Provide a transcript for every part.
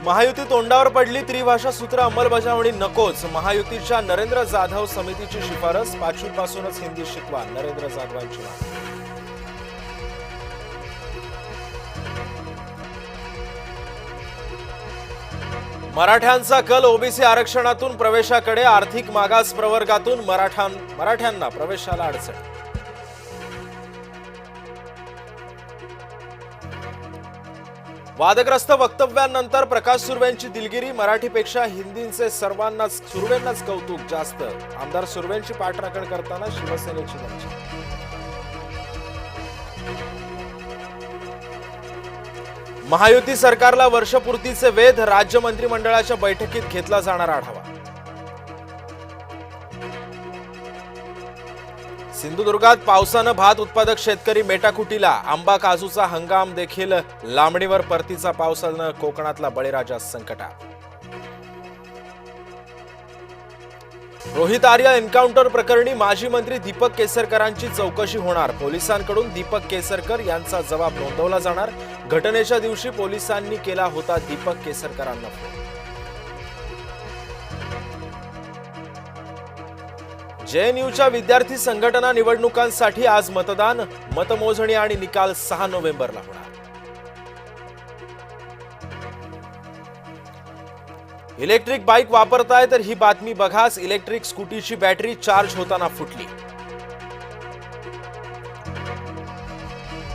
महायुती तोंडावर पडली, त्रिभाषा सूत्र अंमलबजावणी नकोच. महायुतीच्या नरेंद्र जाधव समितीची शिफारस, पाचवीपासूनच हिंदी शिकवा, नरेंद्र जाधवांची मागणी. मराठ्यांचा कल ओबीसी आरक्षणातून प्रवेशाकडे, आर्थिक मागास प्रवर्गातून मराठ्यांना प्रवेशाला अडचण. वादग्रस्त वक्तव्यांनंतर प्रकाश सुर्वेंची दिलगिरी, मराठीपेक्षा हिंदीचे सुर्वेंनाच कौतुक जास्त. आमदार सुर्वेंची पाठराखण करताना शिवसेनेची धमकी. महायुती सरकारला वर्षपूर्तीचे वेध, राज्य मंत्रिमंडळाच्या बैठकीत घेतला जाणार आढावा. सिंधुदुर्गात पावसानं भात उत्पादक शेतकरी मेटाकुटीला, आंबा काजूचा हंगाम देखील लांबणीवर. परतीचा पावसानं कोकणातला बळीराजा संकटात. रोहित आर्य एन्काउंटर प्रकरणी माजी मंत्री दीपक केसरकरांची चौकशी होणार, पोलिसांकडून दीपक केसरकर यांचा जबाब नोंदवला जाणार. घटनेच्या दिवशी पोलिसांनी केला होता दीपक केसरकरांना फोन. जेएनयूच्या विद्यार्थी संघटना निवडणुकांसाठी आज मतदान, मतमोजणी आणि निकाल 6 नोव्हेंबरला होणार. इलेक्ट्रिक बाईक वापरताय तर ही बातमी बघाच, इलेक्ट्रिक स्कूटीची बॅटरी चार्ज होताना फुटली.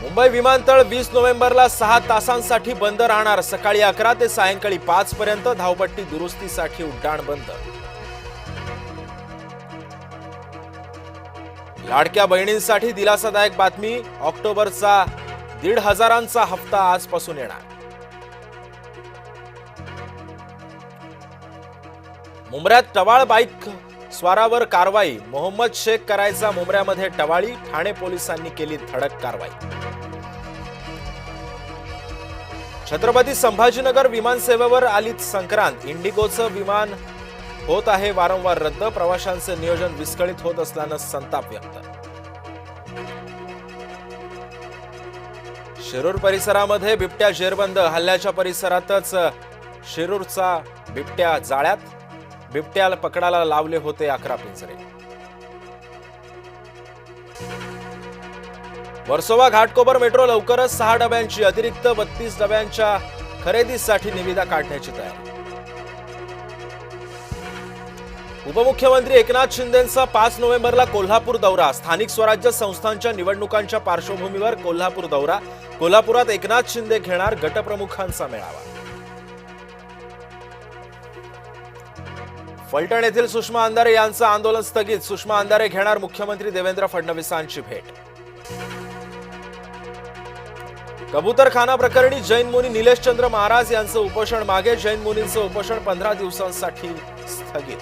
मुंबई विमानतळ 20 नोव्हेंबरला 6 तासांसाठी बंद राहणार, सकाळी 11 ते सायंकाळी 5 पर्यंत. धावपट्टी दुरुस्तीसाठी उड्डाण बंद. लाडक्या बहिणींसाठी दिलासादायक बातमी, ऑक्टोबरचा 1,500 हप्ता आजपासून येणार. मुंब्र्यात टवाळ बाईक स्वारावर कारवाई, मोहम्मद शेख करायचा मुंब्र्यामध्ये टवाळी, ठाणे पोलिसांनी केली धडक कारवाई. छत्रपती संभाजीनगर विमानसेवेवर आली संक्रांत, इंडिगोचं विमान होत आहे वारंवार रद्द, प्रवाशांचे नियोजन विस्कळीत होत असल्यानं संताप व्यक्त. शिरूर परिसरामध्ये बिबट्या जेरबंद, हल्ल्याच्या परिसरातच शिरूरचा बिबट्या जाळ्यात, बिबट्याला पकडायला लावले होते 11 पिंजरे. वर्सोवा घाटकोपर मेट्रो लवकरच 6 डब्यांची, अतिरिक्त 32 डब्यांच्या खरेदीसाठी निविदा काढण्याची तयारी. उपमुख्यमंत्री एकनाथ शिंदेंचा 5 नोव्हेंबरला कोल्हापूर दौरा, स्थानिक स्वराज्य संस्थांच्या निवडणुकांच्या पार्श्वभूमीवर कोल्हापूर दौरा. कोल्हापुरात एकनाथ शिंदे घेणार गटप्रमुखांचा मेळावा. फलटण येथील सुषमा अंधारे यांचं आंदोलन स्थगित, सुषमा अंधारे घेणार मुख्यमंत्री देवेंद्र फडणवीसांची भेट. कबूतरखाना प्रकरणी जैन मुनी निलेशचंद्र महाराज यांचं उपोषण मागे, जैन मुनींचं उपोषण 15 दिवसांसाठी स्थगित.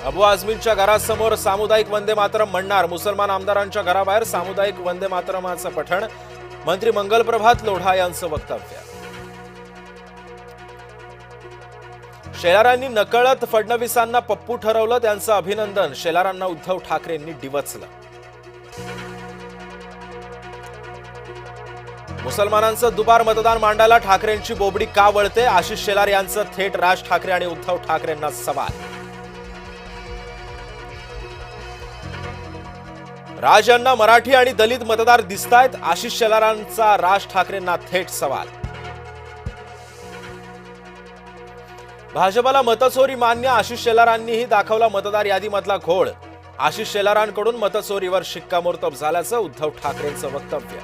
अबू आझमींच्या घरासमोर सामुदायिक वंदे मातरम म्हणणार, मुसलमान आमदारांच्या घराबाहेर सामुदायिक वंदे मातरमाचं पठण, मंत्री मंगलप्रभात लोढा यांचं वक्तव्य. शेलारांनी नकळत फडणवीसांना पप्पू ठरवलं, त्यांचं अभिनंदन, शेलारांना उद्धव ठाकरेंनी डिवचलं. मुसलमानांचं दुबार मतदान मांडायला ठाकरेंची बोबडी का वळते, आशिष शेलार यांचं थेट राज ठाकरे आणि उद्धव ठाकरेंना सवाल. राज यांना मराठी आणि दलित मतदार दिसतायत, आशिष शेलारांचा राज ठाकरेंना थेट सवाल. भाजपला मतचोरी मान्य, आशिष शेलारांनीही दाखवला मतदार यादीमधला घोळ, आशिष शेलारांकडून मतचोरीवर शिक्कामोर्तब झाल्याचं उद्धव ठाकरेंचं वक्तव्य.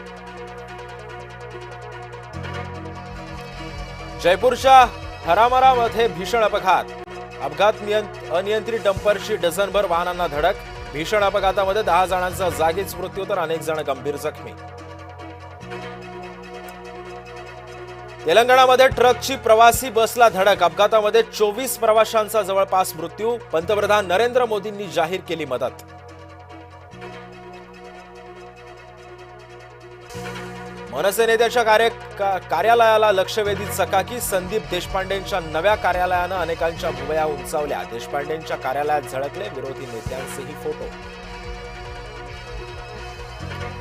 जयपूरच्या हरामरामध्ये भीषण अपघात, अनियंत्रित डंपरची डझनभर वाहनांना धडक, भीषण अपघातामध्ये 10 जणांचा जागीच मृत्यू तर अनेक जण गंभीर जखमी. तेलंगणामध्ये ट्रकची प्रवासी बसला धडक, अपघातामध्ये 24 प्रवाशांचा जवळपास मृत्यू, पंतप्रधान नरेंद्र मोदींनी जाहीर केली मदत. मनसे नेत्याच्या कार्यालयाला लक्षवेधी चकाकी, संदीप देशपांडेंच्या नव्या कार्यालयानं अनेकांच्या भुवया उंचावल्या, देशपांडेंच्या कार्यालयात झळकले विरोधी नेत्यांचेही फोटो.